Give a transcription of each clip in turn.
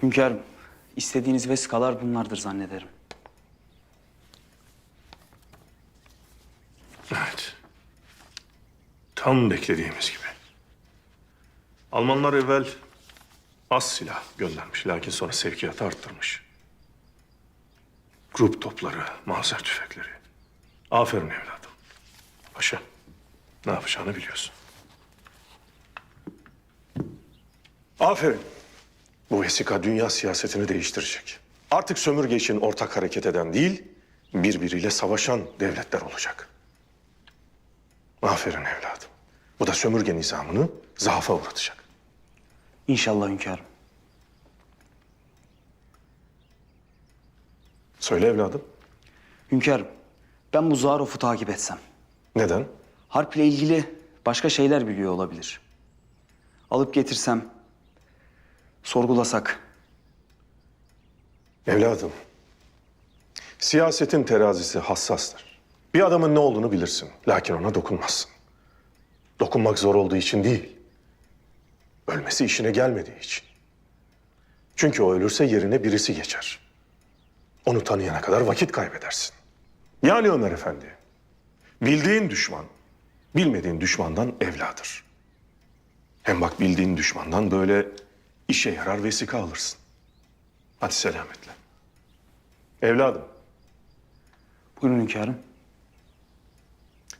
Hünkârım, istediğiniz vesikalar bunlardır zannederim. Evet. Tam beklediğimiz gibi. Almanlar evvel az silah göndermiş, lakin sonra sevkiyatı arttırmış. Grup topları, mahzer tüfekleri. Aferin evladım. Paşa, ne yapacağını biliyorsun. Aferin. Bu vesika dünya siyasetini değiştirecek. Artık sömürge için ortak hareket eden değil, birbiriyle savaşan devletler olacak. Aferin evladım. Bu da sömürge nizamını zaafa uğratacak. İnşallah hünkârım. Söyle evladım. Hünkârım, ben bu Zarov'u takip etsem. Neden? Harple ilgili başka şeyler biliyor olabilir. Alıp getirsem, sorgulasak. Evladım, siyasetin terazisi hassastır. Bir adamın ne olduğunu bilirsin, lakin ona dokunmazsın. Dokunmak zor olduğu için değil, ölmesi işine gelmediği için. Çünkü o ölürse yerine birisi geçer. Onu tanıyana kadar vakit kaybedersin. Yani Ömer Efendi, bildiğin düşman, bilmediğin düşmandan evladır. Hem bak bildiğin düşmandan böyle işe yarar vesika alırsın. Hadi selametle. Evladım, Buyurun hünkârım.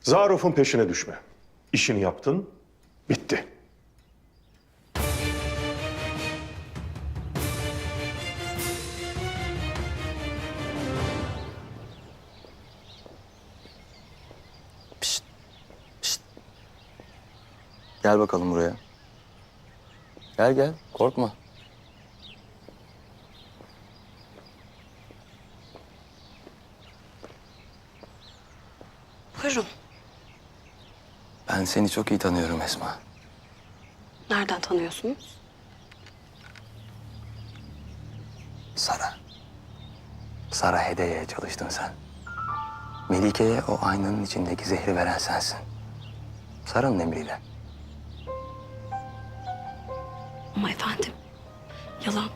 Zarof'un peşine düşme. İşini yaptın, bitti. Gel bakalım buraya. Gel gel, korkma. Buyurun. Ben seni çok iyi tanıyorum Esma. Nereden tanıyorsunuz? Sara. Sara Hedeye'ye çalıştın sen. Melike'ye o aynanın içindeki zehri veren sensin. Sara'nın emriyle. Ama efendim, yalan.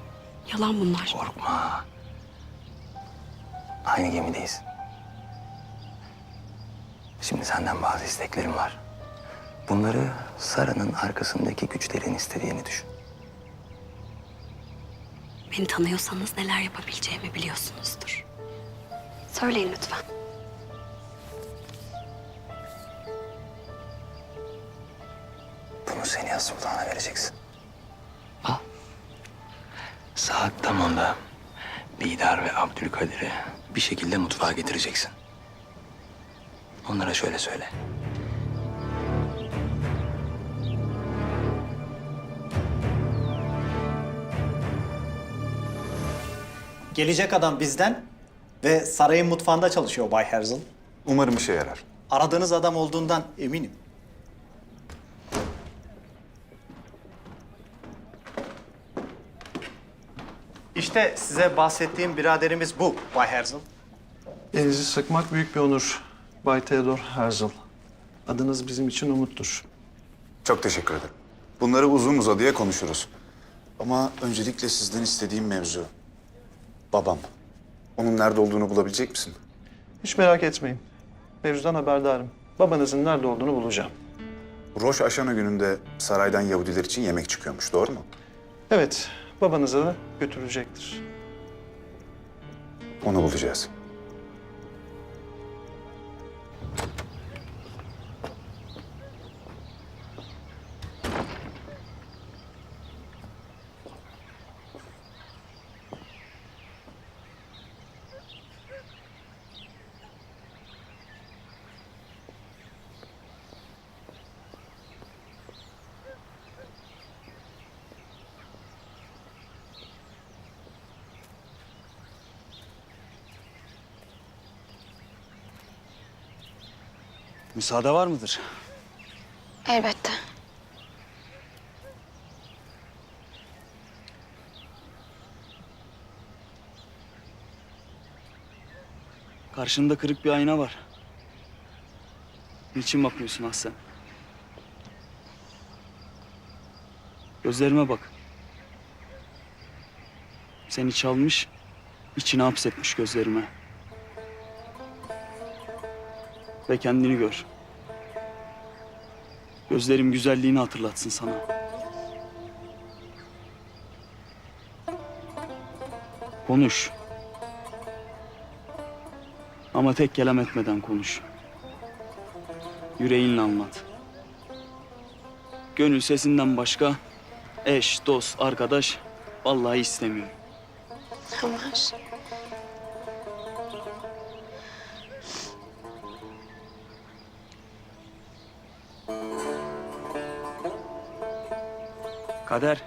Yalan bunlar. Korkma. Aynı gemideyiz. Şimdi senden bazı isteklerim var. Bunları Sara'nın arkasındaki güçlerin istediğini düşün. Beni tanıyorsanız neler yapabileceğimi biliyorsunuzdur. Söyleyin lütfen. Bunu Seniha Sultan'a vereceksin. Al. Saat tam onda Bidar ve Abdülkadir'i bir şekilde mutfağa getireceksin. Onlara şöyle söyle. Gelecek adam bizden ve sarayın mutfağında çalışıyor Bay Herzl. Umarım işe yarar. Aradığınız adam olduğundan eminim. İşte size bahsettiğim biraderimiz bu Bay Herzl. Elinizi sıkmak büyük bir onur. Bay Theodor Herzl. Adınız bizim için umuttur. Çok teşekkür ederim. Bunları uzun uzadıya konuşuruz. Ama öncelikle sizden istediğim mevzu. Babam. Onun nerede olduğunu bulabilecek misin? Hiç merak etmeyin. Mevzudan haberdarım. Babanızın nerede olduğunu bulacağım. Roş Aşana gününde saraydan Yahudiler için yemek çıkıyormuş, doğru mu? Evet, babanıza da götürülecektir. Onu bulacağız. Müsaade var mıdır? Elbette. Karşında kırık bir ayna var. Niçin bakmıyorsun Aslan? Gözlerime bak. Seni çalmış, içine hapsetmiş gözlerime. Ve kendini gör. Gözlerim güzelliğini hatırlatsın sana. Konuş. Ama tek kelam etmeden konuş. Yüreğinle anlat. Gönül sesinden başka eş, dost, arkadaş vallahi istemiyorum. Ömer. Kader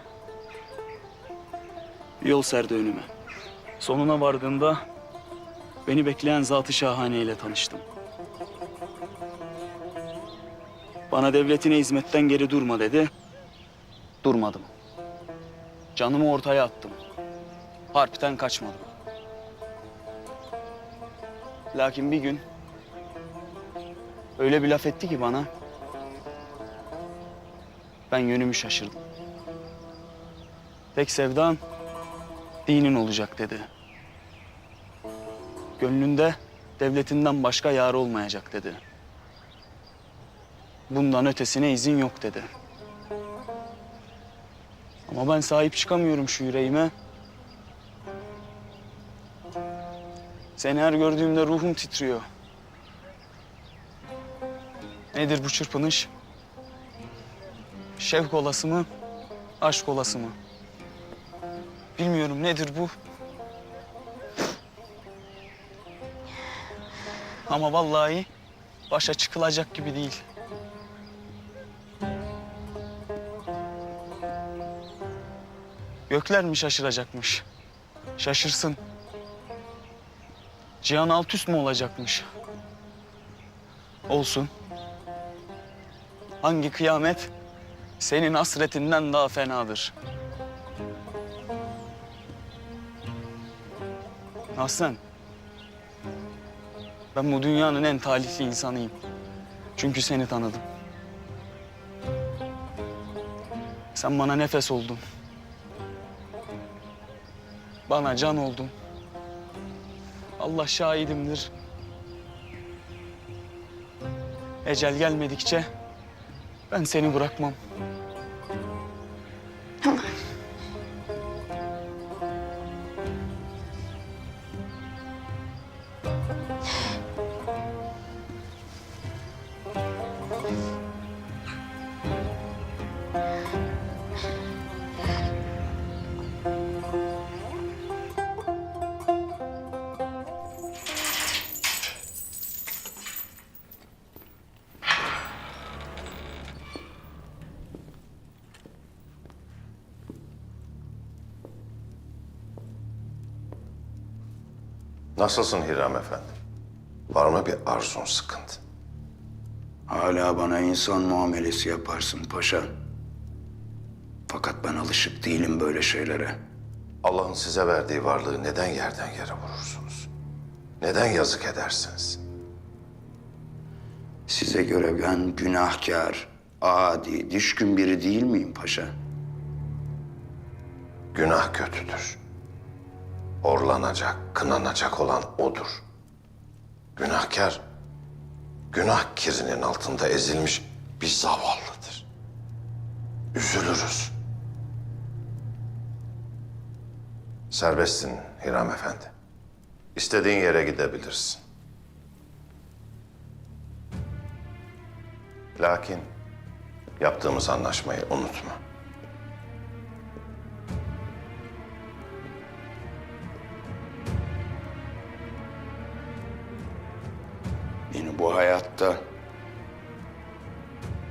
bir yol serdi önüme. Sonuna vardığımda beni bekleyen Zat-ı Şahane ile tanıştım. Bana devletine hizmetten geri durma dedi. Durmadım. Canımı ortaya attım. Harpten kaçmadım. Lakin bir gün öyle bir laf etti ki bana, ben yönümü şaşırdım. Tek sevdan dinin olacak dedi. Gönlünde devletinden başka yar olmayacak dedi. Bundan ötesine izin yok dedi. Ama ben sahip çıkamıyorum şu yüreğime. Seni her gördüğümde ruhum titriyor. Nedir bu çırpınış? Şevk olası mı, aşk olası mı? Bilmiyorum nedir bu? Ama vallahi başa çıkılacak gibi değil. Gökler mi şaşıracakmış? Şaşırsın. Cihan alt üst mü olacakmış? Olsun. Hangi kıyamet senin hasretinden daha fenadır? Aslan, ben bu dünyanın en talihli insanıyım. Çünkü seni tanıdım. Sen bana nefes oldun. Bana can oldun. Allah şahidimdir. Ecel gelmedikçe ben seni bırakmam. Ömer. Nasılsın Hiram Efendi? Var mı bir arzun, sıkıntı? Hala bana insan muamelesi yaparsın paşa. Fakat ben alışık değilim böyle şeylere. Allah'ın size verdiği varlığı neden yerden yere vurursunuz? Neden yazık edersiniz? Size göre ben günahkar, adi, düşkün biri değil miyim paşa? Günah kötüdür. Horlanacak, kınanacak olan odur. Günahkar, günah kirinin altında ezilmiş bir zavallıdır. Üzülürüz. Serbestsin Hiram Efendi. İstediğin yere gidebilirsin. Lakin yaptığımız anlaşmayı unutma. Beni bu hayatta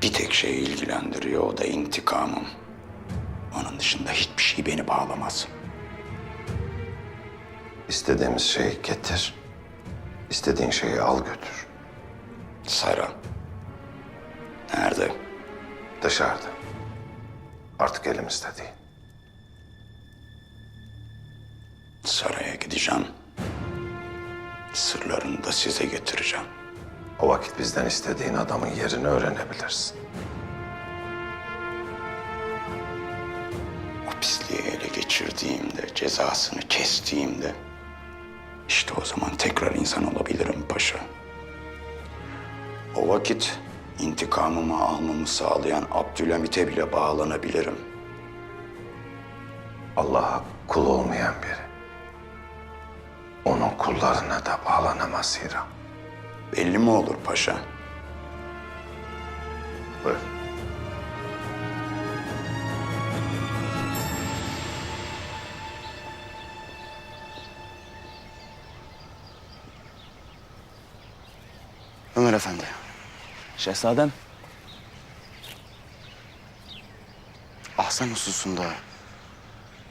bir tek şey ilgilendiriyor, o da intikamım. Onun dışında hiçbir şey beni bağlamaz. İstediğimiz şeyi getir. İstediğin şeyi al götür. Sara, nerede? Dışarıda. Artık elimizde değil. Saraya gideceğim. Sırlarını da size getireceğim. O vakit bizden istediğin adamın yerini öğrenebilirsin. O pisliği ele geçirdiğimde, cezasını kestiğimde işte o zaman tekrar insan olabilirim paşa. O vakit intikamımı almamı sağlayan Abdülhamit'e bile bağlanabilirim. Allah'a kul olmayan biri onun kullarına da bağlanamaz Hira. Belli mi olur paşa? Buyur. Ömer Efendi. Şehzadem, Ahsen hususunda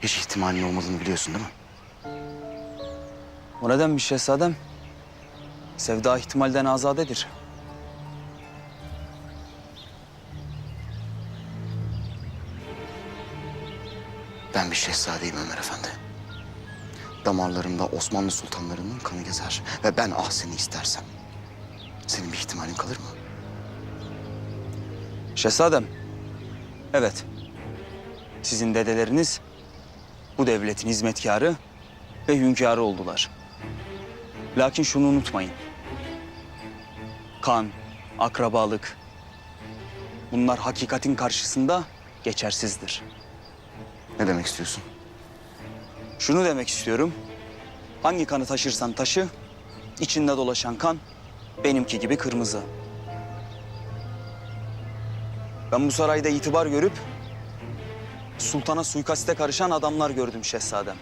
hiç ihtimalin olmadığını biliyorsun değil mi? o nedenmiş şehzadem? Sevda ihtimalden azadedir. Ben bir şehzadeyim Ömer Efendi. Damarlarımda Osmanlı sultanlarının kanı gezer ve ben Ahsen'i istersem senin bir ihtimalin kalır mı? Şehzadem, evet. Sizin dedeleriniz bu devletin hizmetkarı ve hünkârı oldular. Lakin şunu unutmayın. Kan, akrabalık, bunlar hakikatin karşısında geçersizdir. Ne demek istiyorsun? Şunu demek istiyorum. Hangi kanı taşırsan taşı, içinde dolaşan kan benimki gibi kırmızı. Ben bu sarayda itibar görüp sultana suikaste karışan adamlar gördüm şehzadem.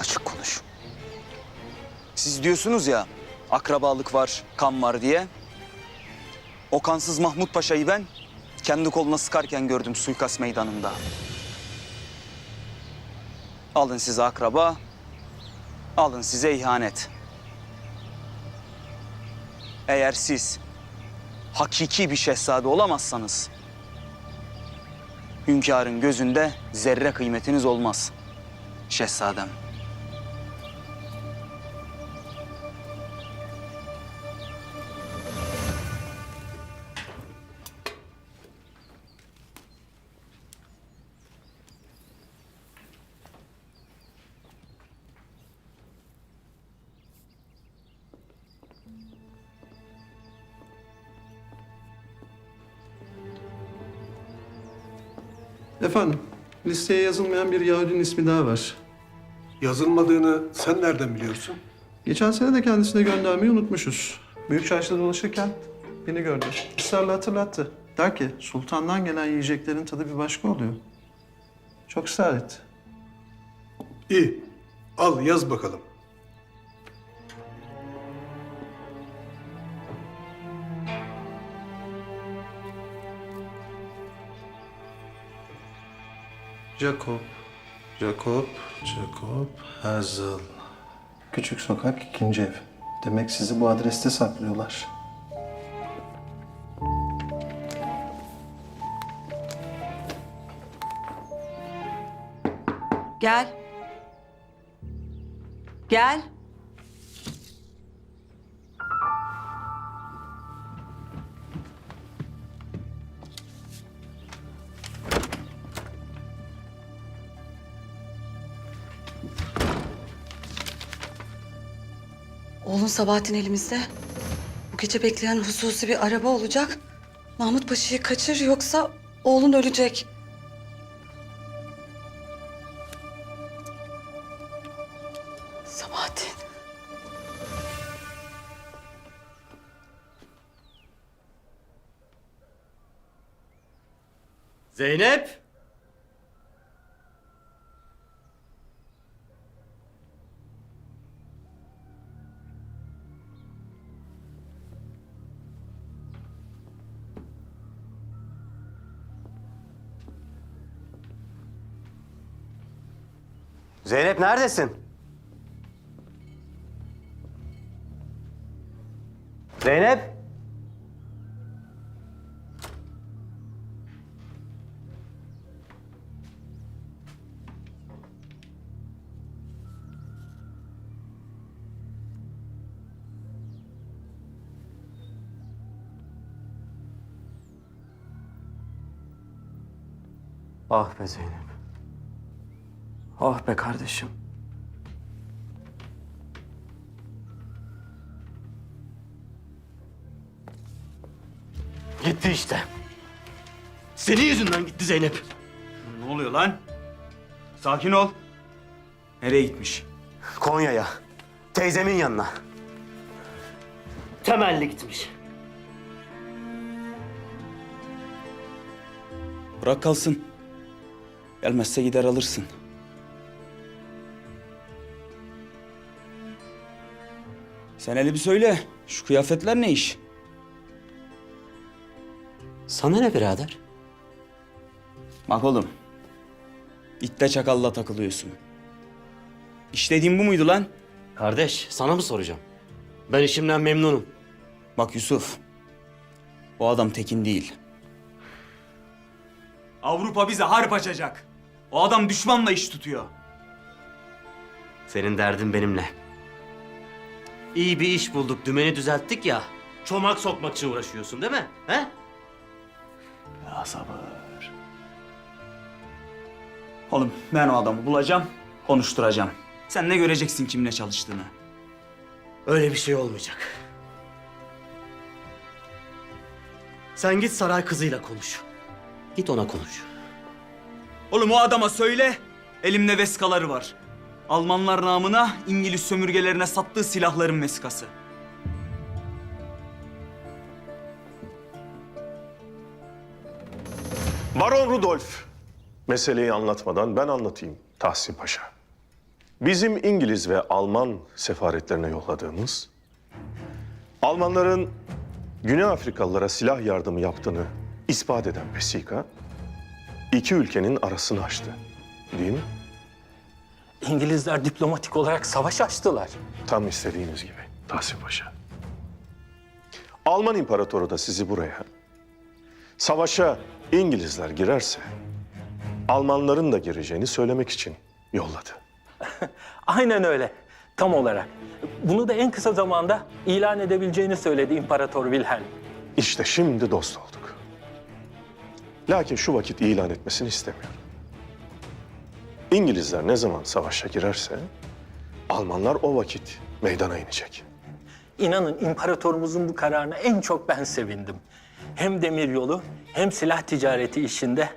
Açık konuş. Siz diyorsunuz ya akrabalık var, kan var diye. O kansız Mahmut Paşa'yı ben kendi koluna sıkarken gördüm suikast meydanında. Alın size akraba, alın size ihanet. Eğer siz hakiki bir şehzade olamazsanız hünkârın gözünde zerre kıymetiniz olmaz şehzadem. Efendim, listeye yazılmayan bir Yahudinin ismi daha var. Yazılmadığını sen nereden biliyorsun? Geçen sene de kendisine göndermeyi unutmuşuz. Büyük Çarşı'da dolaşırken beni gördü. Israrla hatırlattı. Der ki, sultandan gelen yiyeceklerin tadı bir başka oluyor. Çok ısrar etti. İyi. Al yaz bakalım. Jacob Herzl. Küçük sokak, ikinci ev. Demek sizi bu adreste saklıyorlar. Gel. Gel. Oğlun Sabahattin elimizde. Bu gece bekleyen hususi bir araba olacak. Mahmut Paşa'yı kaçır yoksa oğlun ölecek. Sabahattin. Zeynep! Zeynep neredesin? Zeynep? Ah be Zeynep. Oh be kardeşim. Gitti işte. Senin yüzünden gitti Zeynep. Ne oluyor lan? Sakin ol. Nereye gitmiş? Konya'ya. Teyzemin yanına. Temelli gitmiş. Bırak kalsın. Gelmezse gider alırsın. Sen hele bir söyle. Şu kıyafetler ne iş? Sana ne birader? Bak oğlum. İtle çakalla takılıyorsun. İş dediğin bu muydu lan? Kardeş, sana mı soracağım? Ben işimden memnunum. Bak Yusuf. O adam tekin değil. Avrupa bize harp açacak. O adam düşmanla iş tutuyor. Senin derdin benimle. İyi bir iş bulduk, dümeni düzelttik ya. Çomak sokmak için uğraşıyorsun değil mi? He? Ya sabır. Oğlum ben o adamı bulacağım, konuşturacağım. Sen ne göreceksin kimle çalıştığını? Öyle bir şey olmayacak. Sen git saray kızıyla konuş. Git ona konuş. Oğlum o adama söyle, elimde veskaları var. Almanlar namına İngiliz sömürgelerine sattığı silahların veskası. Baron Rudolf, meseleyi anlatmadan ben anlatayım Tahsin Paşa. Bizim İngiliz ve Alman sefaretlerine yolladığımız, Almanların Güney Afrikalılara silah yardımı yaptığını ispat eden vesika, iki ülkenin arasını açtı. Değil mi? İngilizler diplomatik olarak savaş açtılar. Tam istediğiniz gibi Tahsin Paşa. Alman İmparatoru da sizi buraya, savaşa İngilizler girerse Almanların da gireceğini söylemek için yolladı. Aynen öyle. Tam olarak. Bunu da en kısa zamanda ilan edebileceğini söyledi İmparator Wilhelm. İşte şimdi dost olduk. Lakin şu vakit ilan etmesini istemiyorum. İngilizler ne zaman savaşa girerse Almanlar o vakit meydana inecek. İnanın imparatorumuzun bu kararına en çok ben sevindim. Hem demiryolu hem silah ticareti işinde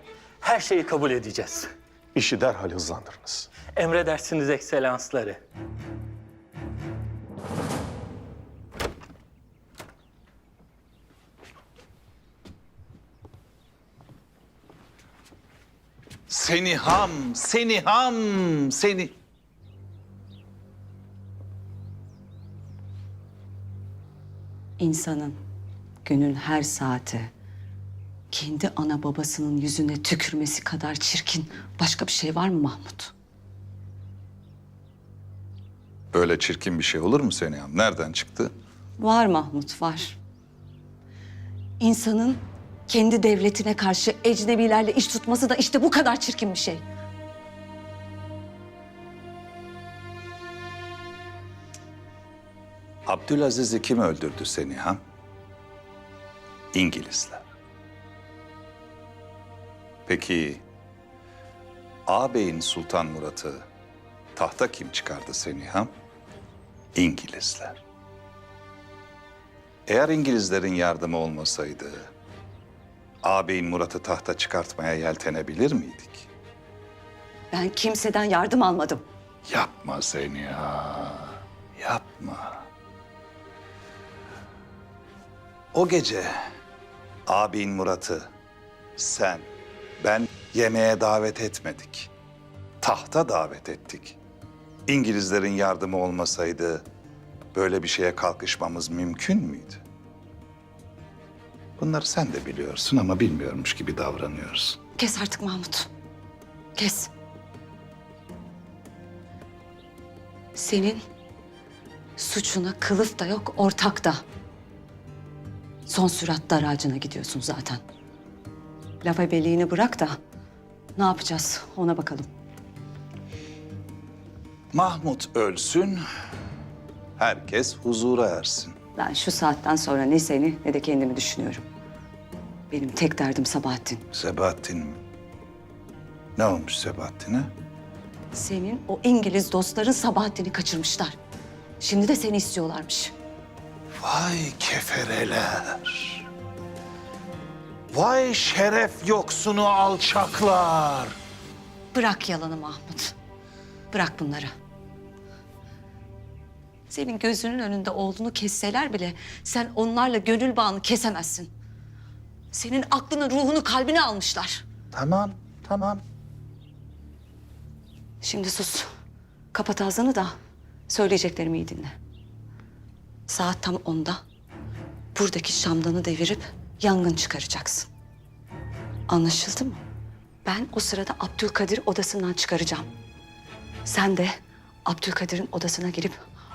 her şeyi kabul edeceğiz. İşi derhal hızlandırınız. Emredersiniz ekselansları. Seni ham, seni ham, seni... İnsanın günün her saati kendi ana babasının yüzüne tükürmesi kadar çirkin başka bir şey var mı Mahmut? Böyle çirkin bir şey olur mu Seniham? Nereden çıktı? Var Mahmut, var. İnsanın kendi devletine karşı ecnebilerle iş tutması da işte bu kadar çirkin bir şey. Abdülaziz'i kim öldürdü Seniham? İngilizler. Peki ağabeyin Sultan Murat'ı tahta kim çıkardı Seniham? İngilizler. Eğer İngilizlerin yardımı olmasaydı ağabeyin Murat'ı tahta çıkartmaya yeltenebilir miydik? Ben kimseden yardım almadım. Yapma Seniha, yapma. O gece ağabeyin Murat'ı sen, ben yemeğe davet etmedik. Tahta davet ettik. İngilizlerin yardımı olmasaydı böyle bir şeye kalkışmamız mümkün müydü? Bunları sen de biliyorsun ama bilmiyormuş gibi davranıyorsun. Kes artık Mahmut. Kes. Senin suçuna kılıf da yok, ortak da. Son sürat dar ağacına gidiyorsun zaten. Laf ebeliğini bırak da ne yapacağız ona bakalım. Mahmut ölsün, herkes huzura ersin. Ben şu saatten sonra ne seni ne de kendimi düşünüyorum. Benim tek derdim Sabahattin. Sebahattin mi? Ne olmuş Sebahattin'e? Senin o İngiliz dostların Sabahattin'i kaçırmışlar. Şimdi de seni istiyorlarmış. Vay kefereler. Vay şeref yoksunu alçaklar. Bırak yalanı Mahmut. Bırak bunları. Senin gözünün önünde oğlunu kesseler bile sen onlarla gönül bağını kesemezsin. Senin aklını, ruhunu, kalbini almışlar. Tamam, tamam. Şimdi sus. Kapat ağzını da söyleyeceklerimi iyi dinle. Saat tam 10'da buradaki şamdanı devirip yangın çıkaracaksın. Anlaşıldı mı? Ben o sırada Abdülkadir odasından çıkaracağım. Sen de Abdülkadir'in odasına girip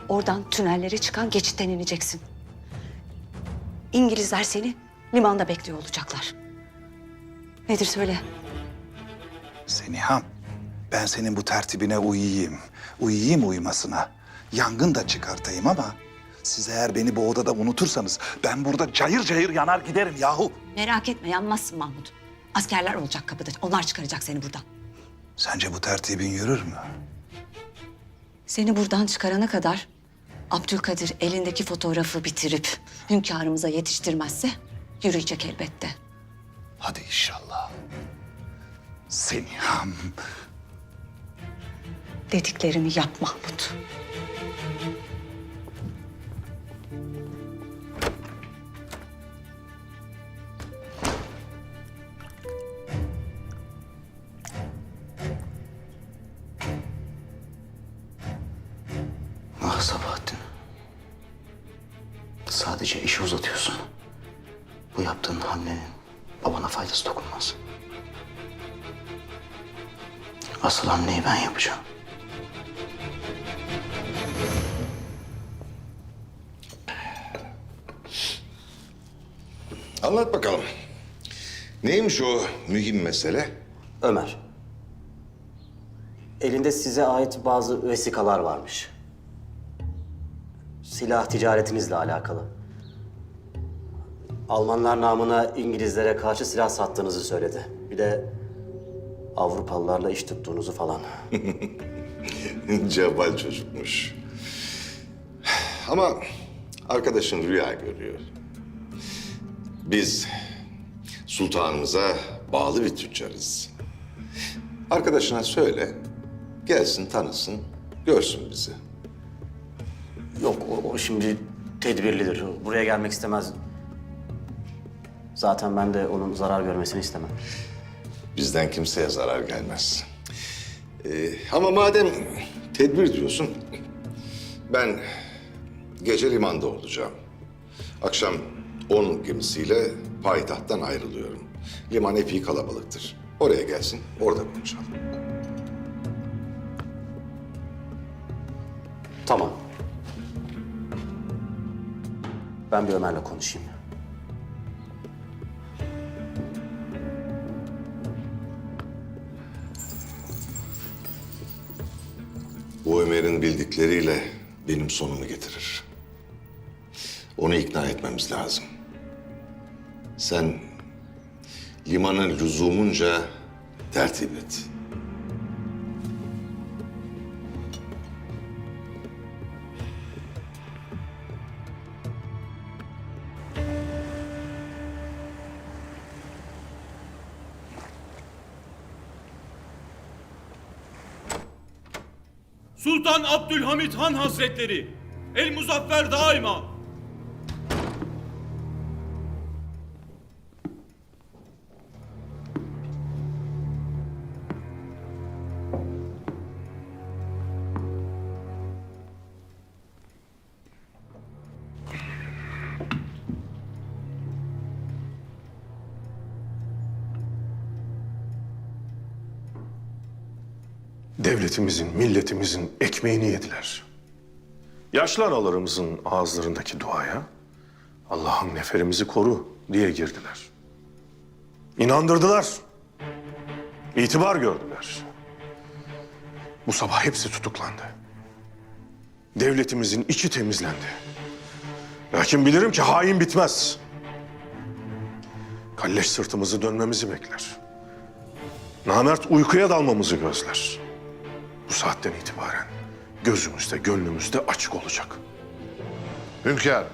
oradan tünellere çıkan geçitten ineceksin. İngilizler seni limanda bekliyor olacaklar. Nedir söyle? Seniham, ben senin bu tertibine uyuyayım. Uyuyayım uyumasına. Yangın da çıkartayım ama siz eğer beni bu odada unutursanız ben burada cayır cayır yanar giderim yahu. Merak etme, yanmazsın Mahmut. Askerler olacak kapıda. Onlar çıkaracak seni buradan. Sence bu tertibin yürür mü? Seni buradan çıkarana kadar Abdülkadir elindeki fotoğrafı bitirip hünkârımıza yetiştirmezse yürüyecek elbette. Hadi inşallah. Seniham. Dediklerimi yap Mahmut. Ah Sabahattin. Sadece işi uzatıyorsun. Bu yaptığın hamlenin babana faydası dokunmaz. Asıl hamleyi ben yapacağım. Anlat bakalım. Neymiş o mühim mesele? Ömer. Elinde size ait bazı vesikalar varmış. Silah ticaretinizle alakalı. Almanlar namına İngilizlere karşı silah sattığınızı söyledi. Bir de Avrupalılarla iş tuttuğunuzu falan. Cevval çocukmuş. Ama arkadaşın rüya görüyor. Biz sultanımıza bağlı bir tüccarız. Arkadaşına söyle, gelsin tanısın, görsün bizi. Yok, o şimdi tedbirlidir. Buraya gelmek istemez. Zaten ben de onun zarar görmesini istemem. Bizden kimseye zarar gelmez. Ama madem tedbir diyorsun, ben gece limanda olacağım. Akşam 10 gemisiyle payitahttan ayrılıyorum. Liman epey kalabalıktır. Oraya gelsin, orada konuşalım. Tamam. Ben bir Ömer'le konuşayım. Bu Ömer'in bildikleriyle benim sonumu getirir. Onu ikna etmemiz lazım. Sen limanı lüzumunca tertip et. Sultan Abdülhamit Han Hazretleri, El Muzaffer daima. Devletimizin, milletimizin ekmeğini yediler. Yaşlı analarımızın ağızlarındaki duaya Allah'ım neferimizi koru diye girdiler. İnandırdılar. İtibar gördüler. Bu sabah hepsi tutuklandı. Devletimizin içi temizlendi. Lakin bilirim ki hain bitmez. Kalleş sırtımızı dönmemizi bekler. Namert uykuya dalmamızı gözler. bu saatten itibaren gözümüzde, gönlümüzde açık olacak. Hünkârım,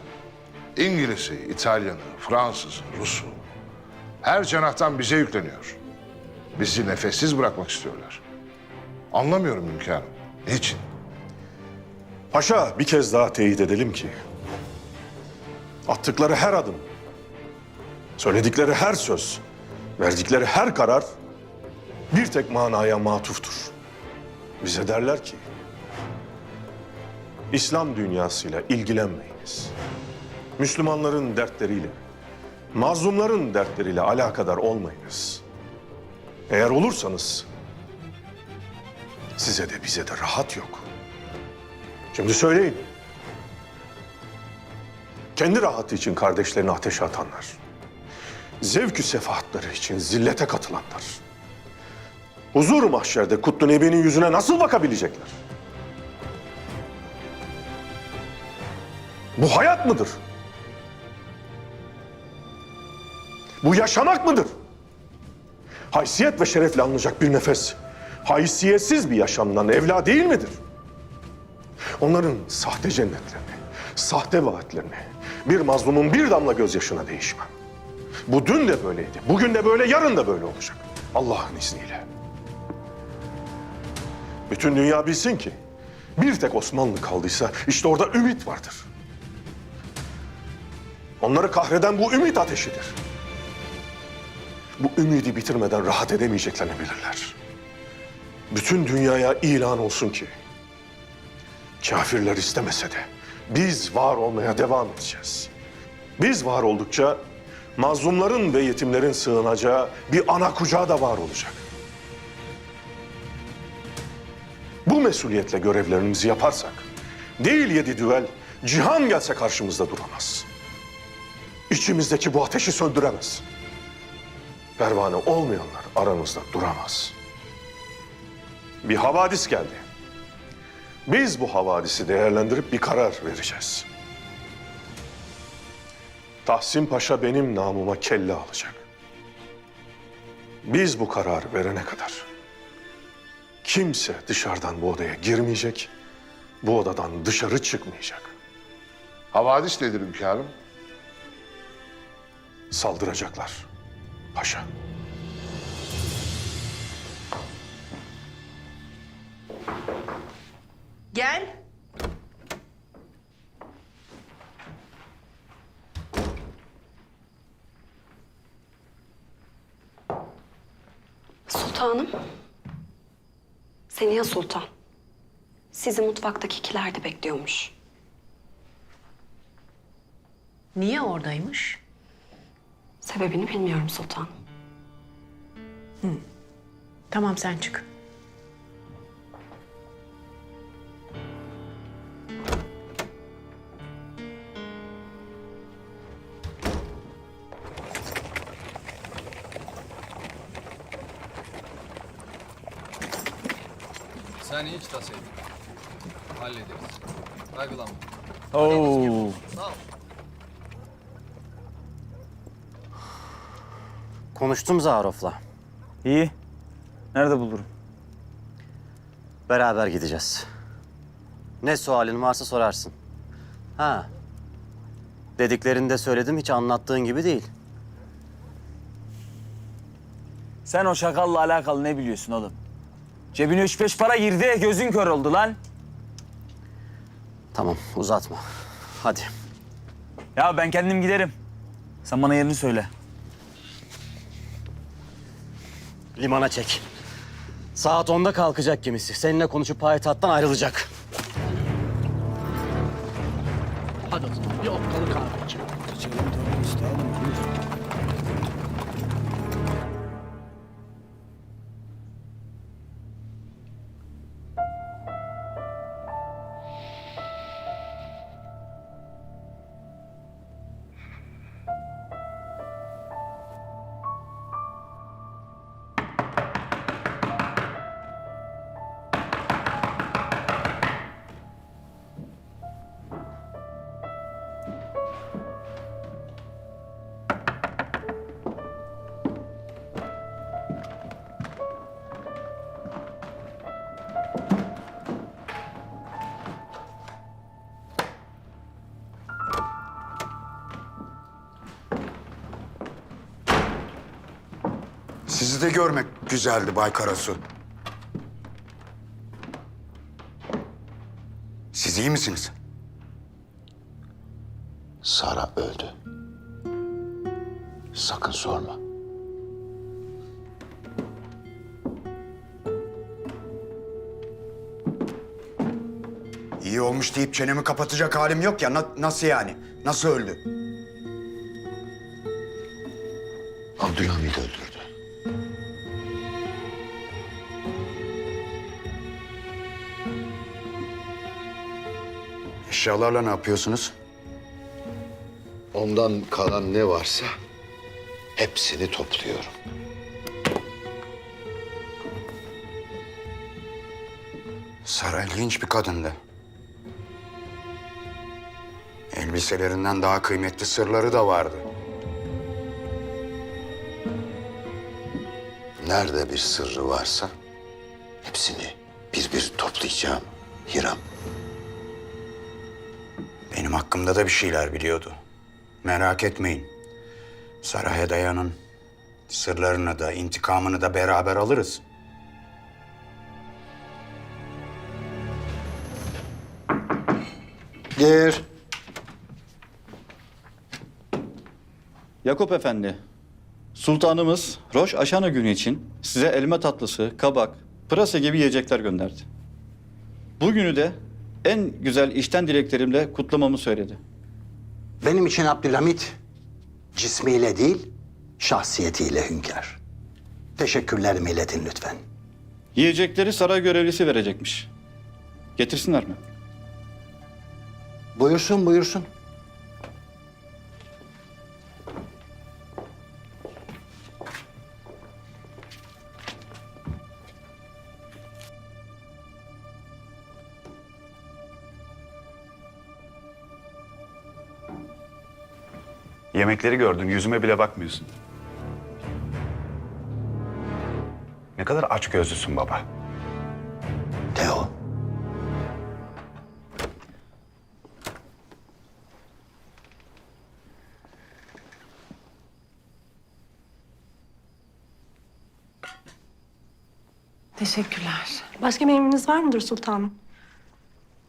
İngiliz'i, İtalyan'ı, Fransız'ı, Rus'u her cenahtan bize yükleniyor. Bizi nefessiz bırakmak istiyorlar. Anlamıyorum hünkârım. Niçin? Paşa, bir kez daha teyit edelim ki attıkları her adım, söyledikleri her söz, verdikleri her karar bir tek manaya matuftur. Bize derler ki İslam dünyasıyla ilgilenmeyiniz. Müslümanların dertleriyle, mazlumların dertleriyle alakadar olmayınız. Eğer olursanız size de bize de rahat yok. Şimdi söyleyin. Kendi rahatı için kardeşlerini ateşe atanlar, zevk-ü sefahatları için zillete katılanlar, huzur-u mahşerde Kutlu Nebi'nin yüzüne nasıl bakabilecekler? Bu hayat mıdır? Bu yaşamak mıdır? Haysiyet ve şerefle alınacak bir nefes, haysiyetsiz bir yaşamdan evla değil midir? Onların sahte cennetlerini, sahte vaatlerini bir mazlumun bir damla gözyaşına değişmem. Bu dün de böyleydi, bugün de böyle, yarın da böyle olacak. Allah'ın izniyle. Bütün dünya bilsin ki bir tek Osmanlı kaldıysa işte orada ümit vardır. Onları kahreden bu ümit ateşidir. Bu ümidi bitirmeden rahat edemeyeceklerini bilirler. Bütün dünyaya ilan olsun ki kafirler istemese de biz var olmaya devam edeceğiz. Biz var oldukça mazlumların ve yetimlerin sığınacağı bir ana kucağı da var olacak. Bu mesuliyetle görevlerimizi yaparsak, değil 7 düvel, cihan gelse karşımızda duramaz. İçimizdeki bu ateşi söndüremez. Pervane olmayanlar aramızda duramaz. Bir havadis geldi. Biz bu havadisi değerlendirip bir karar vereceğiz. Tahsin Paşa benim namıma kelle alacak. Biz bu kararı verene kadar kimse dışarıdan bu odaya girmeyecek, bu odadan dışarı çıkmayacak. Havadis nedir hünkârım? Saldıracaklar paşa. Gel. Sultanım. Seniha Sultan. Sizi mutfaktakiler de bekliyormuş. Niye oradaymış? Sebebini bilmiyorum sultanım. Tamam sen çık. Sen hiç tasaydın. Hallederiz. Kaygılanma. Oo. Sağ ol. Konuştum Zaharof'la. İyi. Nerede bulurum? Beraber gideceğiz. Ne sualin varsa sorarsın. Ha. Dediklerini de söyledim, hiç anlattığın gibi değil. Sen o şakalla alakalı ne biliyorsun oğlum? Cebine 3-5 para girdi, gözün kör oldu lan. Tamam, uzatma. Hadi. Ya ben kendim giderim. Sen bana yerini söyle. Limana çek. Saat 10'da kalkacak gemisi. Seninle konuşup payitahttan ayrılacak. Hadi o zaman bir okkalı kahve içelim. de görmek güzeldi Bay Karasu. Siz iyi misiniz? Sara öldü. Sakın sorma. İyi olmuş deyip çenemi kapatacak halim yok ya. Nasıl yani? Nasıl öldü? Abdülhamid öldürdü. Eşyalarla ne yapıyorsunuz? Ondan kalan ne varsa hepsini topluyorum. Sara ilginç bir kadındı. Elbiselerinden daha kıymetli sırları da vardı. Nerede bir sırrı varsa hepsini bir bir toplayacağım Hiram. Benim hakkımda da bir şeyler biliyordu. Merak etmeyin. Saraya dayanın. Sırlarını da, intikamını da beraber alırız. Gir. Yakup Efendi, sultanımız Roş Aşana günü için size elma tatlısı, kabak, pırasa gibi yiyecekler gönderdi. Bugünü de en güzel işten dileklerimle kutlamamı söyledi. Benim için Abdülhamit cismiyle değil, şahsiyetiyle hünkâr. Teşekkürlerimi iletin lütfen. Yiyecekleri saray görevlisi verecekmiş. Getirsinler mi? Buyursun, buyursun. Yemekleri gördün, yüzüme bile bakmıyorsun. Ne kadar açgözlüsün baba. Teo. Teşekkürler. Başka bir emriniz var mıdır sultanım?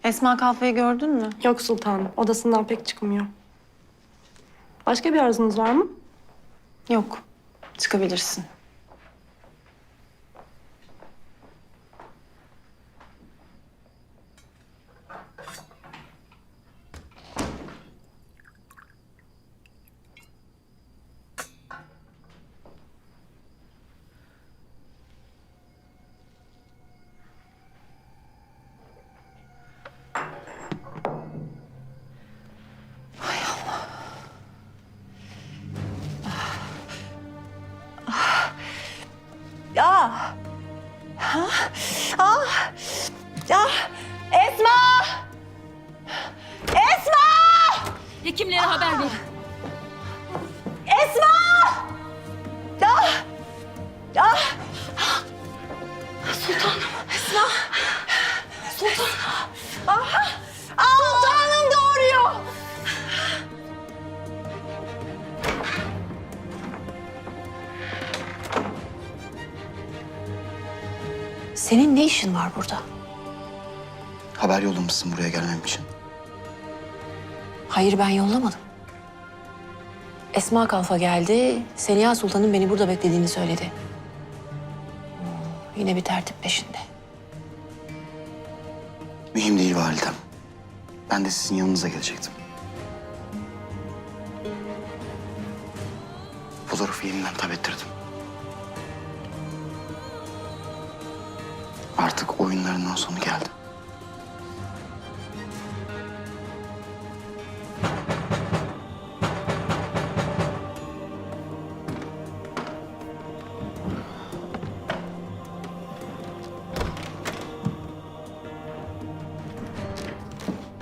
Esma Kalfa'yı gördün mü? Yok sultanım. Odasından pek çıkmıyor. Başka bir arzunuz var mı? Yok. Çıkabilirsin. Ya! Ha? Ah! Ya! Esma! Esma! Hekimlere haber verin. Esma! Ya! Ya! Sultanım. Esma! Sultanım. Ah! Sultanım doğuruyor. Senin ne işin var burada? Haber yollamışsın buraya gelmem için. Hayır, ben yollamadım. Esma Kalfa geldi, Seniha Sultan'ın beni burada beklediğini söyledi. Yine bir tertip peşinde. Mühim değil validem. Ben de sizin yanınıza gelecektim. Fotoğrafı yeniden tab ettirdim. Artık oyunlarından sonu geldi.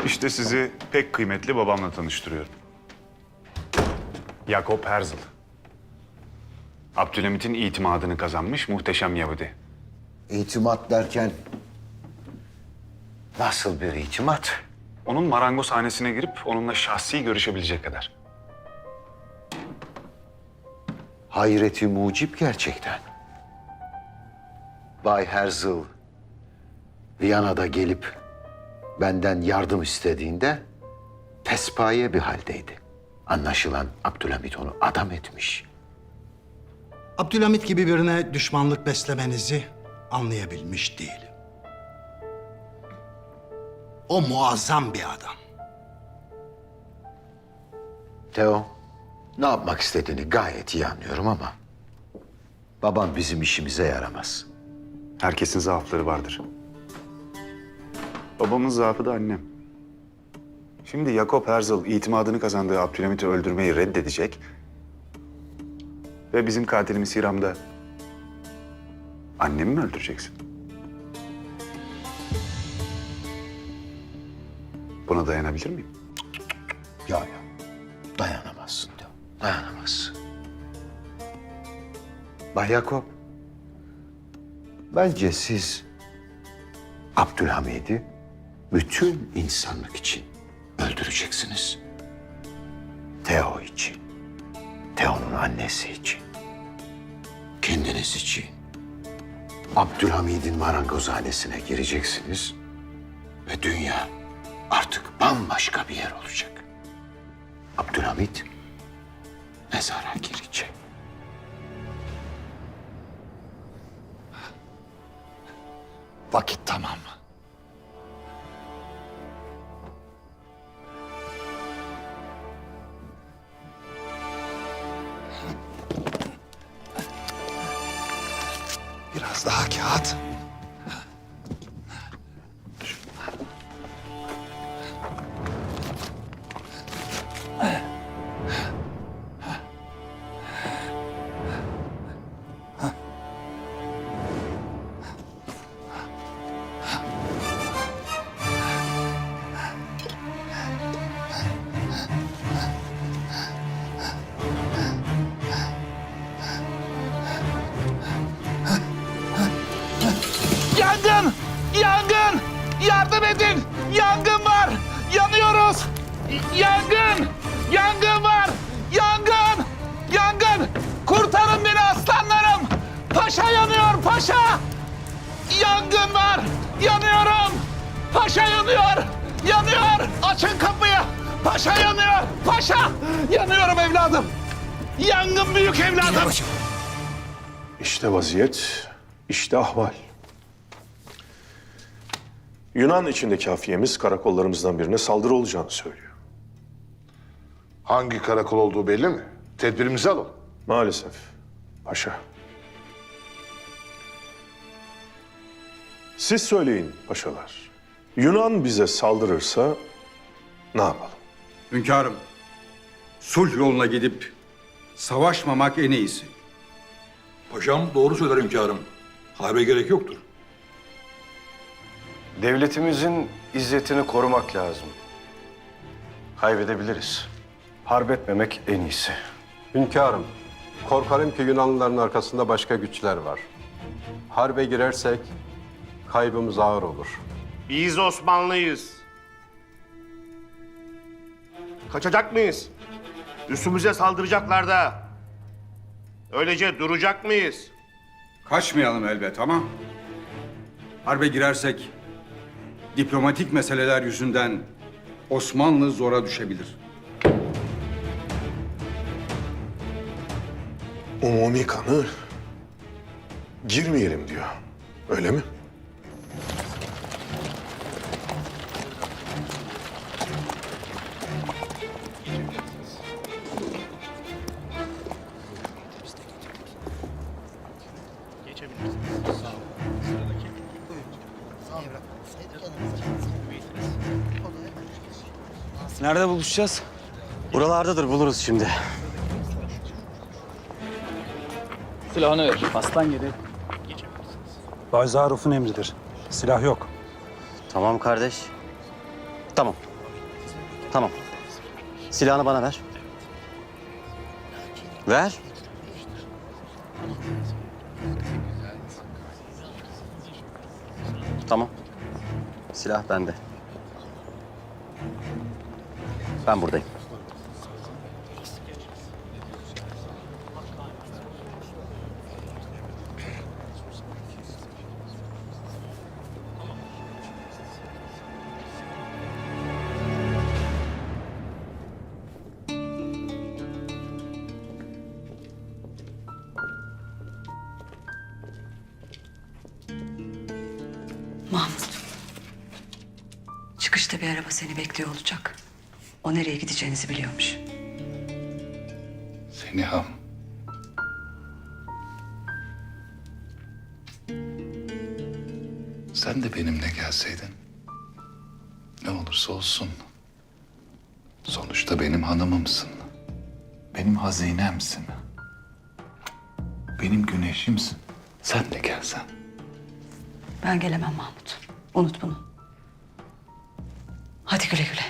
İşte sizi pek kıymetli babamla tanıştırıyorum. Yakup Herzl. Abdülhamit'in itimadını kazanmış muhteşem Yahudi. İtimat derken nasıl bir itimat? Onun marangozhanesine girip onunla şahsi görüşebilecek kadar. Hayreti mucip gerçekten. Bay Herzl Viyana'da gelip benden yardım istediğinde pespaye bir haldeydi. Anlaşılan Abdülhamit onu adam etmiş. Abdülhamit gibi birine düşmanlık beslemenizi anlayabilmiş değilim. O muazzam bir adam. Teo, ne yapmak istediğini gayet iyi anlıyorum ama babam bizim işimize yaramaz. Herkesin zaafları vardır. Babamın zaafı da annem. Şimdi Jakob Herzl itimadını kazandığı Abdülhamit'i öldürmeyi reddedecek. Ve bizim katilimiz Hiram'da annemi mi öldüreceksin? Buna dayanabilir miyim? Ya, dayanamazsın Teo, dayanamazsın. Bay Jakob, bence siz Abdülhamid'i bütün insanlık için öldüreceksiniz. Teo için, Teo'nun annesi için, kendiniz için. Abdülhamid'in marangozhanesine gireceksiniz ve dünya artık bambaşka bir yer olacak. Abdülhamid mezara girecek. Vakit tamam. Biraz daha kağıt. Yangın! Yangın! Yardım edin! Yangın var! Yanıyoruz! Yangın! Yangın var! Yangın! Yangın! Kurtarın beni aslanlarım! Paşa yanıyor paşa! Yangın var! Yanıyorum! Paşa yanıyor! Yanıyor! Açın kapıyı! Paşa yanıyor! Paşa! Yanıyorum evladım! Yangın büyük evladım! İşte vaziyet, işte ahval. Yunan içindeki hafiyemiz karakollarımızdan birine saldırı olacağını söylüyor. Hangi karakol olduğu belli mi? Tedbirimizi alalım. Maalesef paşa. Siz söyleyin paşalar. Yunan bize saldırırsa ne yapalım? Hünkârım, sulh yoluna gidip savaşmamak en iyisi. Paşam doğru söyler hünkârım. Harbe gerek yoktur. Devletimizin izzetini korumak lazım. Kaybedebiliriz. Harp etmemek en iyisi. Hünkârım, korkarım ki Yunanlıların arkasında başka güçler var. Harbe girersek kaybımız ağır olur. Biz Osmanlıyız. Kaçacak mıyız? Üstümüze saldıracaklar da. Öylece duracak mıyız? Kaçmayalım elbet ama harbe girersek diplomatik meseleler yüzünden Osmanlı zora düşebilir. Umumi kanı girmeyelim diyor. Öyle mi? Nerede buluşacağız? Buralardadır, buluruz şimdi. Silahını ver. Aslan yedi. Bay Zaruf'un emridir. Silah yok. Tamam kardeş. Tamam. Tamam. Silahını bana ver. Ver. Tamam. Silah bende. Ben buradayım. Mahmut. Çıkışta bir araba seni bekliyor olacak. O nereye gideceğinizi biliyormuş. Seniham. Sen de benimle gelseydin. Ne olursa olsun. Sonuçta benim hanımımsın. Benim hazinemsin. Benim güneşimsin. Sen de gelsen. Ben gelemem Mahmut. Unut bunu. Hadi güle güle.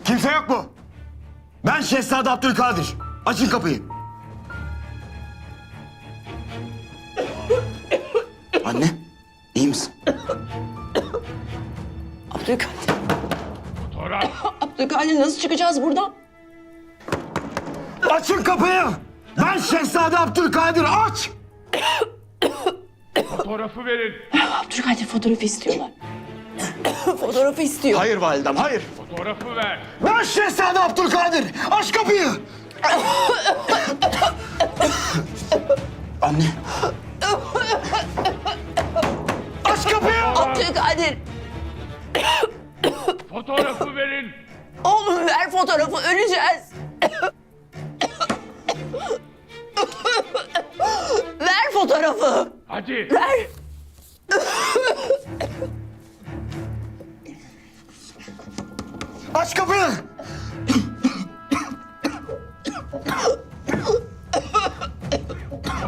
Kimse yok mu? Ben Şehzade Abdülkadir. Açın kapıyı. Anne, iyi misin? Abdülkadir. Abdülkadir nasıl çıkacağız buradan? Açın kapıyı! Ben Şehzade Abdülkadir, aç! Fotoğrafı verin. Abdülkadir fotoğrafı istiyorlar. Fotoğrafı istiyor. Hayır validem, hayır. Fotoğrafı ver. Ben Şehzade Abdülkadir, aç kapıyı! Anne. Aç kapıyı! Abdülkadir. Fotoğrafı verin. Oğlum ver fotoğrafı, öleceğiz. Ver fotoğrafı. Hadi. Ver. Aç kapıyı!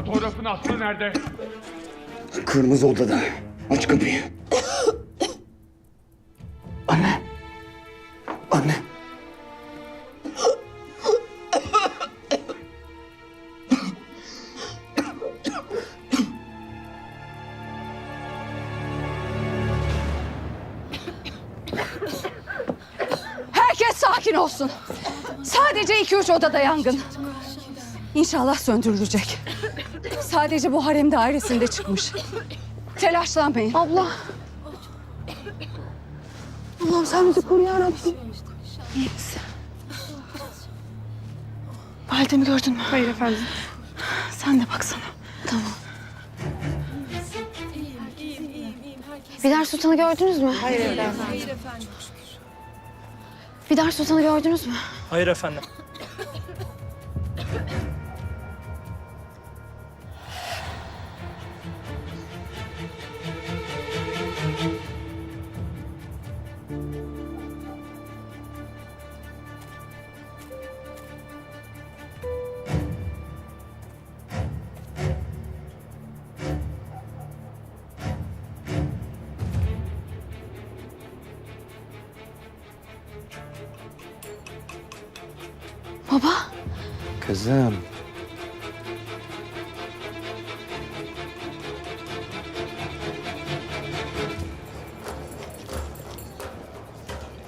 Fotoğrafın aslı nerede? Kırmızı odada. Aç kapıyı. Anne. Anne. Herkes sakin olsun. Sadece 2-3 odada yangın. İnşallah söndürülecek. Sadece bu harem dairesinde çıkmış. Telaşlanmayın. Abla. Allah'ım sen bizi koru ya Rabbim. İyi misin? Validemi gördün mü? Hayır efendim. Sen de baksana. Tamam. Bidar Sultan'ı gördünüz mü? Hayır efendim. Bidar Sultan'ı gördünüz mü? Hayır efendim. Baba. Kızım.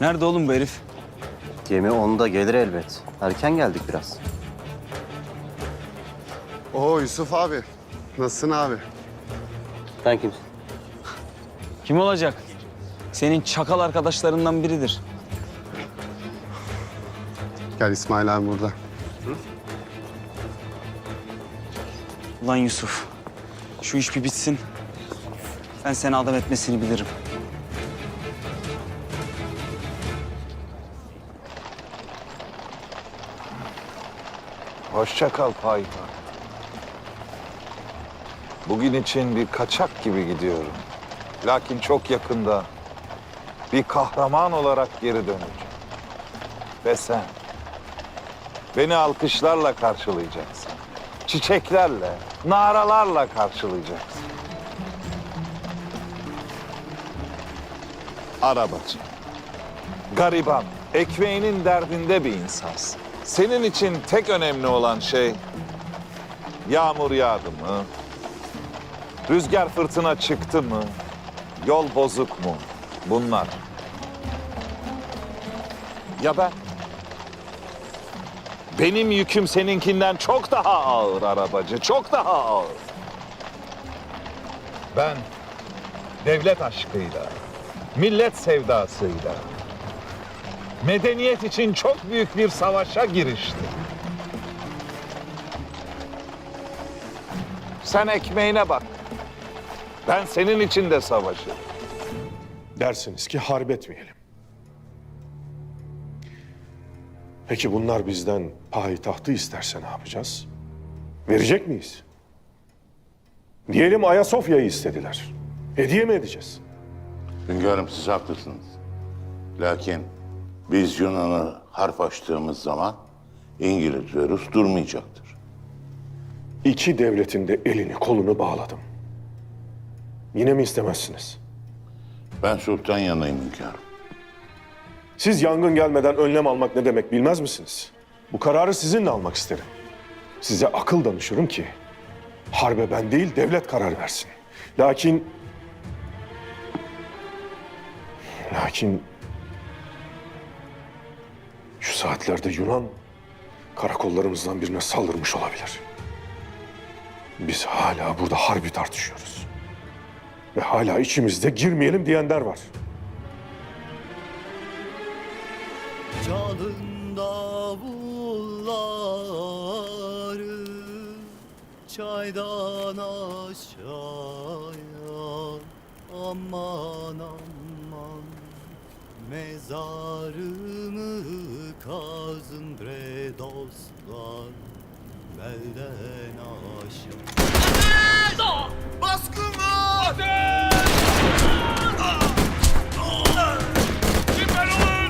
Nerede oğlum bu herif? Gemi 10'da gelir elbet. Erken geldik biraz. Oo Yusuf abi. Nasılsın abi? Sen kimsin? Kim olacak? Senin çakal arkadaşlarından biridir. Gel İsmail abi burada. Ulan Yusuf, şu iş bir bitsin. Ben seni adam etmesini bilirim. Hoşça kal Paypa. Bugün için bir kaçak gibi gidiyorum. Lakin çok yakında bir kahraman olarak geri döneceğim. Ve sen beni alkışlarla karşılayacaksın. Çiçeklerle, naralarla karşılayacaksın. Arabacı, gariban, ekmeğinin derdinde bir insansın. Senin için tek önemli olan şey yağmur yağdı mı, rüzgar fırtına çıktı mı, yol bozuk mu? Bunlar. Ya ben? Benim yüküm seninkinden çok daha ağır arabacı, çok daha ağır. Ben devlet aşkıyla, millet sevdasıyla, medeniyet için çok büyük bir savaşa giriştim. Sen ekmeğine bak. Ben senin için de savaşırım. Dersiniz ki harp etmeyelim. Peki bunlar bizden payitahtı isterse ne yapacağız? Verecek miyiz? Diyelim Ayasofya'yı istediler. Hediye mi edeceğiz? Hünkârım siz haklısınız. Lakin biz Yunan'a harp açtığımız zaman İngiliz ve Rus durmayacaktır. İki devletin de elini kolunu bağladım. Yine mi istemezsiniz? Ben sultan yanayım hünkârım. Siz yangın gelmeden önlem almak ne demek bilmez misiniz? Bu kararı sizinle almak isterim. Size akıl danışırım ki harbe ben değil devlet karar versin. Lakin şu saatlerde Yunan karakollarımızdan birine saldırmış olabilir. Biz hala burada harbi tartışıyoruz. Ve hala içimizde girmeyelim diyenler var. Çalın davulları çaydan aşağıya, aman aman mezarımı kazın bre dostlar, belden aşağı. Baskın var! Süper olun!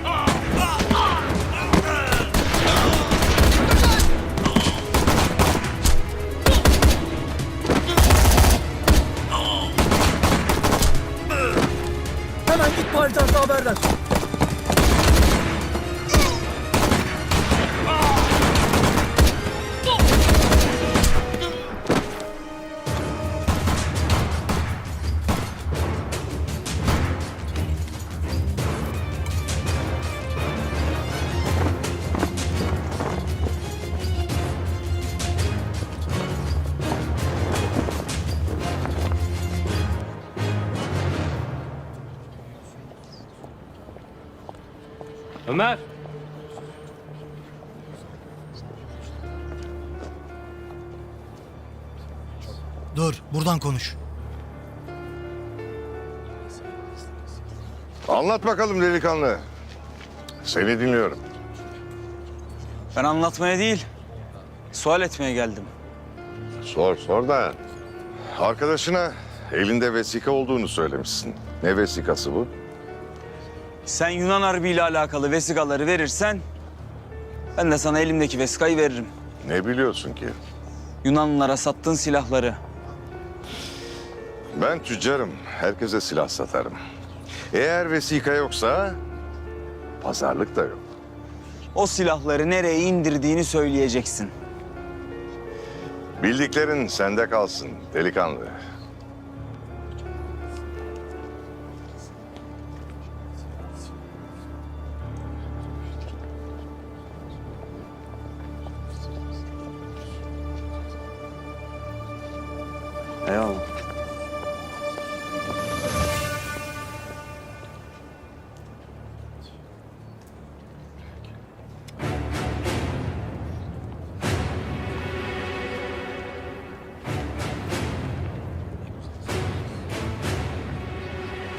Hemen git payitahta haber ver. Ömer! Dur, buradan konuş. Anlat bakalım delikanlı. Seni dinliyorum. Ben anlatmaya değil, sual etmeye geldim. Sor da. Arkadaşına elinde vesika olduğunu söylemişsin. Ne vesikası bu? Sen Yunan Harbi ile alakalı vesikaları verirsen ben de sana elimdeki vesikayı veririm. Ne biliyorsun ki? Yunanlılara sattığın silahları. Ben tüccarım. Herkese silah satarım. Eğer vesika yoksa pazarlık da yok. O silahları nereye indirdiğini söyleyeceksin. Bildiklerin sende kalsın delikanlı. Eyvallah.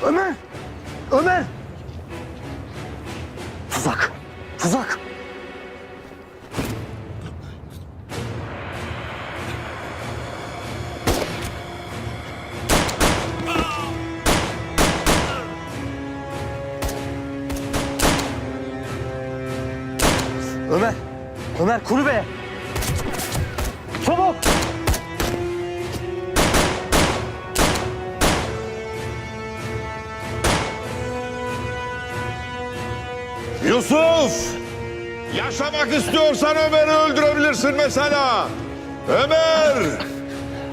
Ömer! Ömer! Tuzak! Tuzak! Ömer! Ömer kulübeye! Çabuk! Yusuf! Yaşamak istiyorsan Ömer'i öldürebilirsin mesela. Ömer!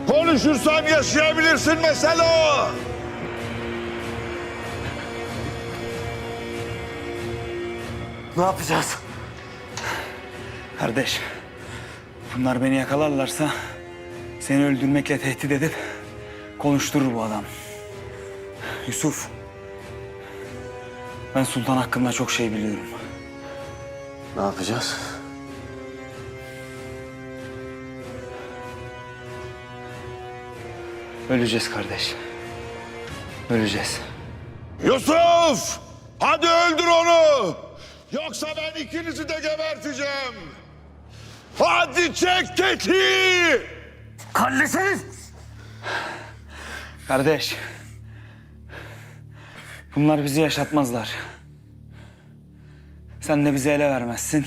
Konuşursan yaşayabilirsin mesela. Ne yapacağız? Kardeş, bunlar beni yakalarlarsa seni öldürmekle tehdit edip konuşturur bu adam. Yusuf, ben Sultan hakkında çok şey biliyorum. Ne yapacağız? Öleceğiz kardeş. Öleceğiz. Yusuf! Hadi öldür onu! Yoksa ben ikinizi de geberteceğim. Hadi çek tetiği! Kallesiniz! Kardeş, bunlar bizi yaşatmazlar. Sen de bizi ele vermezsin.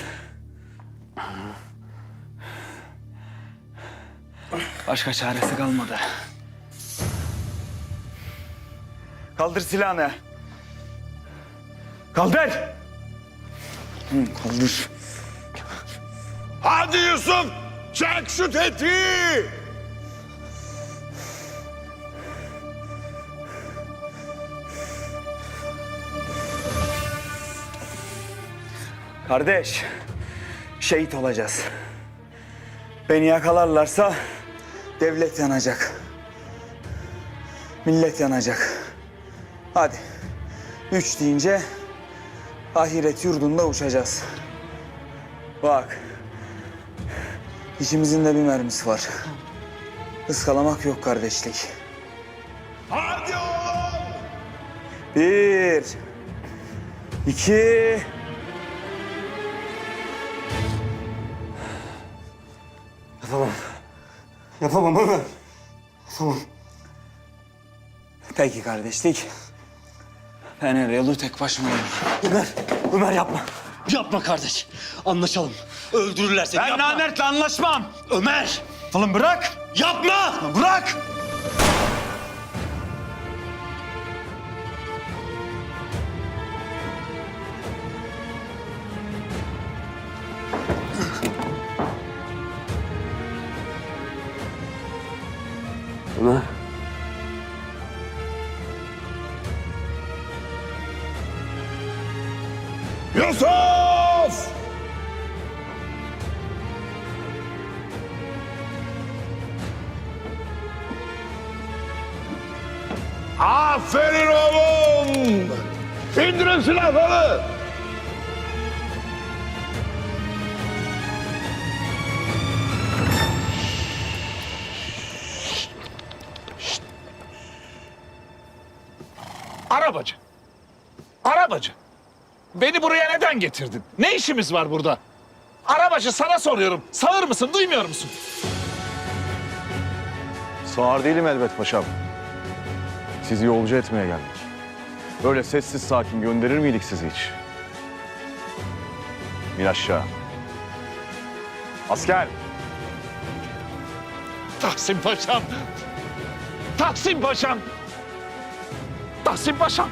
Başka çaresi kalmadı. Kaldır silahını. Kaldır! Kaldır. Hadi Yusuf! Çek şu tetiği! Kardeş, şehit olacağız. Beni yakalarlarsa devlet yanacak. Millet yanacak. Hadi. 3 deyince ahiret yurdunda uçacağız. Bak. İçimizin de bir mermisi var. Iskalamak yok kardeşlik. Hadi oğlum! 1, 2... Yapamam. Yapamam Ömer. Yapamam. Peki kardeşlik. Ben her yolu tek başıma yürürüm. Ömer yapma. Yapma kardeş. Anlaşalım. Öldürürler seni. Ben namertle anlaşmam. Ömer! Oğlum bırak. Yapma! Bırak. Ömer. Yusuf! Aferin oğlum! İndirin silahları! Arabacı. Arabacı. Beni buraya neden getirdin? Ne işimiz var burada? Arabacı sana soruyorum. Sağır mısın, duymuyor musun? Sağır değilim elbet paşam. Sizi yolcu etmeye geldik. Böyle sessiz sakin gönderir miydik sizi hiç? İn aşağı. Asker! Tahsin Paşam. Tahsin Paşam. Tahsin Paşam.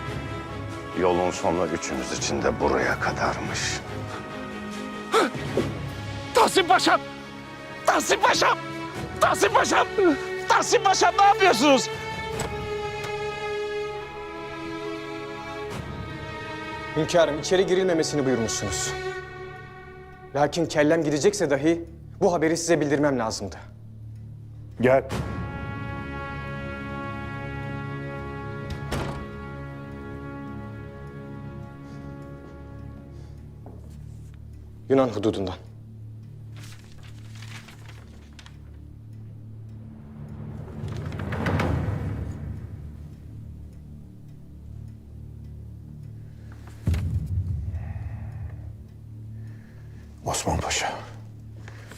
Yolun sonu üçümüz için de buraya kadarmış. Tahsin Paşam. Tahsin Paşam. Tahsin Paşam. Tahsin Paşam ne yapıyorsunuz? Hünkârım içeri girilmemesini buyurmuşsunuz. Lakin kellem gidecekse dahi bu haberi size bildirmem lazımdı. Gel. Yunan hududundan. Osman Paşa,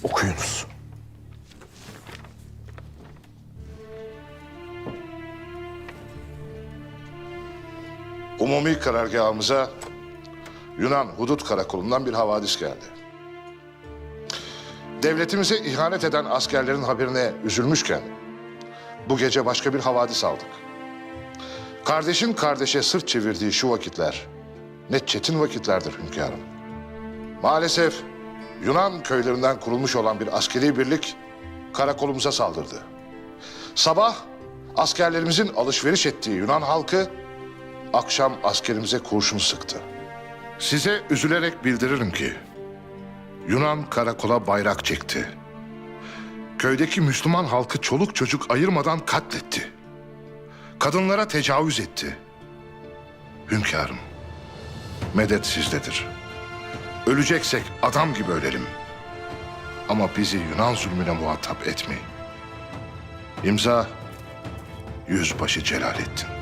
okuyunuz. Umumi karargahımıza Yunan Hudut Karakolu'ndan bir havadis geldi. Devletimize ihanet eden askerlerin haberine üzülmüşken bu gece başka bir havadis aldık. Kardeşin kardeşe sırt çevirdiği şu vakitler ne çetin vakitlerdir hünkârım. Maalesef Yunan köylerinden kurulmuş olan bir askeri birlik karakolumuza saldırdı. Sabah askerlerimizin alışveriş ettiği Yunan halkı akşam askerimize kurşun sıktı. Size üzülerek bildiririm ki Yunan karakola bayrak çekti. Köydeki Müslüman halkı çoluk çocuk ayırmadan katletti. Kadınlara tecavüz etti. Hünkârım, medet sizdedir. Öleceksek adam gibi ölelim. Ama bizi Yunan zulmüne muhatap etmeyin. İmza Yüzbaşı Celalettin.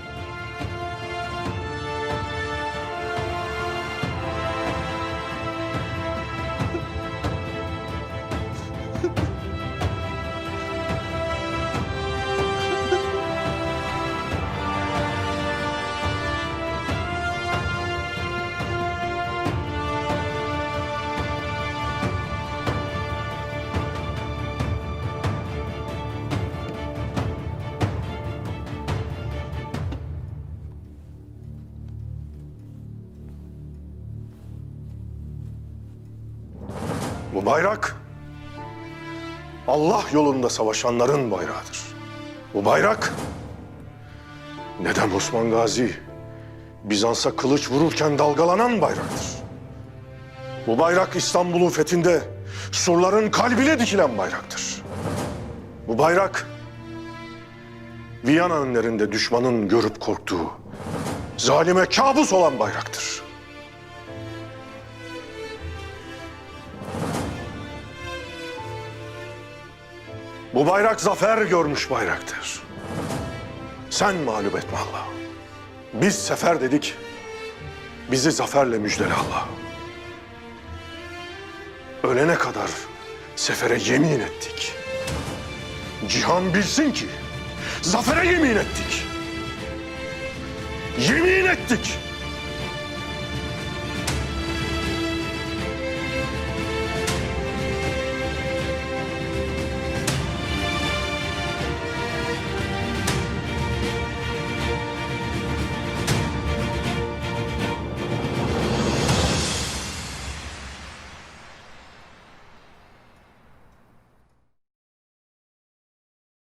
Bu bayrak Allah yolunda savaşanların bayrağıdır. Bu bayrak Nedem Osman Gazi Bizans'a kılıç vururken dalgalanan bayraktır. Bu bayrak İstanbul'un fethinde surların kalbine dikilen bayraktır. Bu bayrak Viyana önlerinde düşmanın görüp korktuğu zalime kabus olan bayraktır. Bu bayrak zafer görmüş bayraktır. Sen mağlup etme Allah. Biz sefer dedik, bizi zaferle müjdele Allah. Ölene kadar sefere yemin ettik. Cihan bilsin ki zafere yemin ettik. Yemin ettik.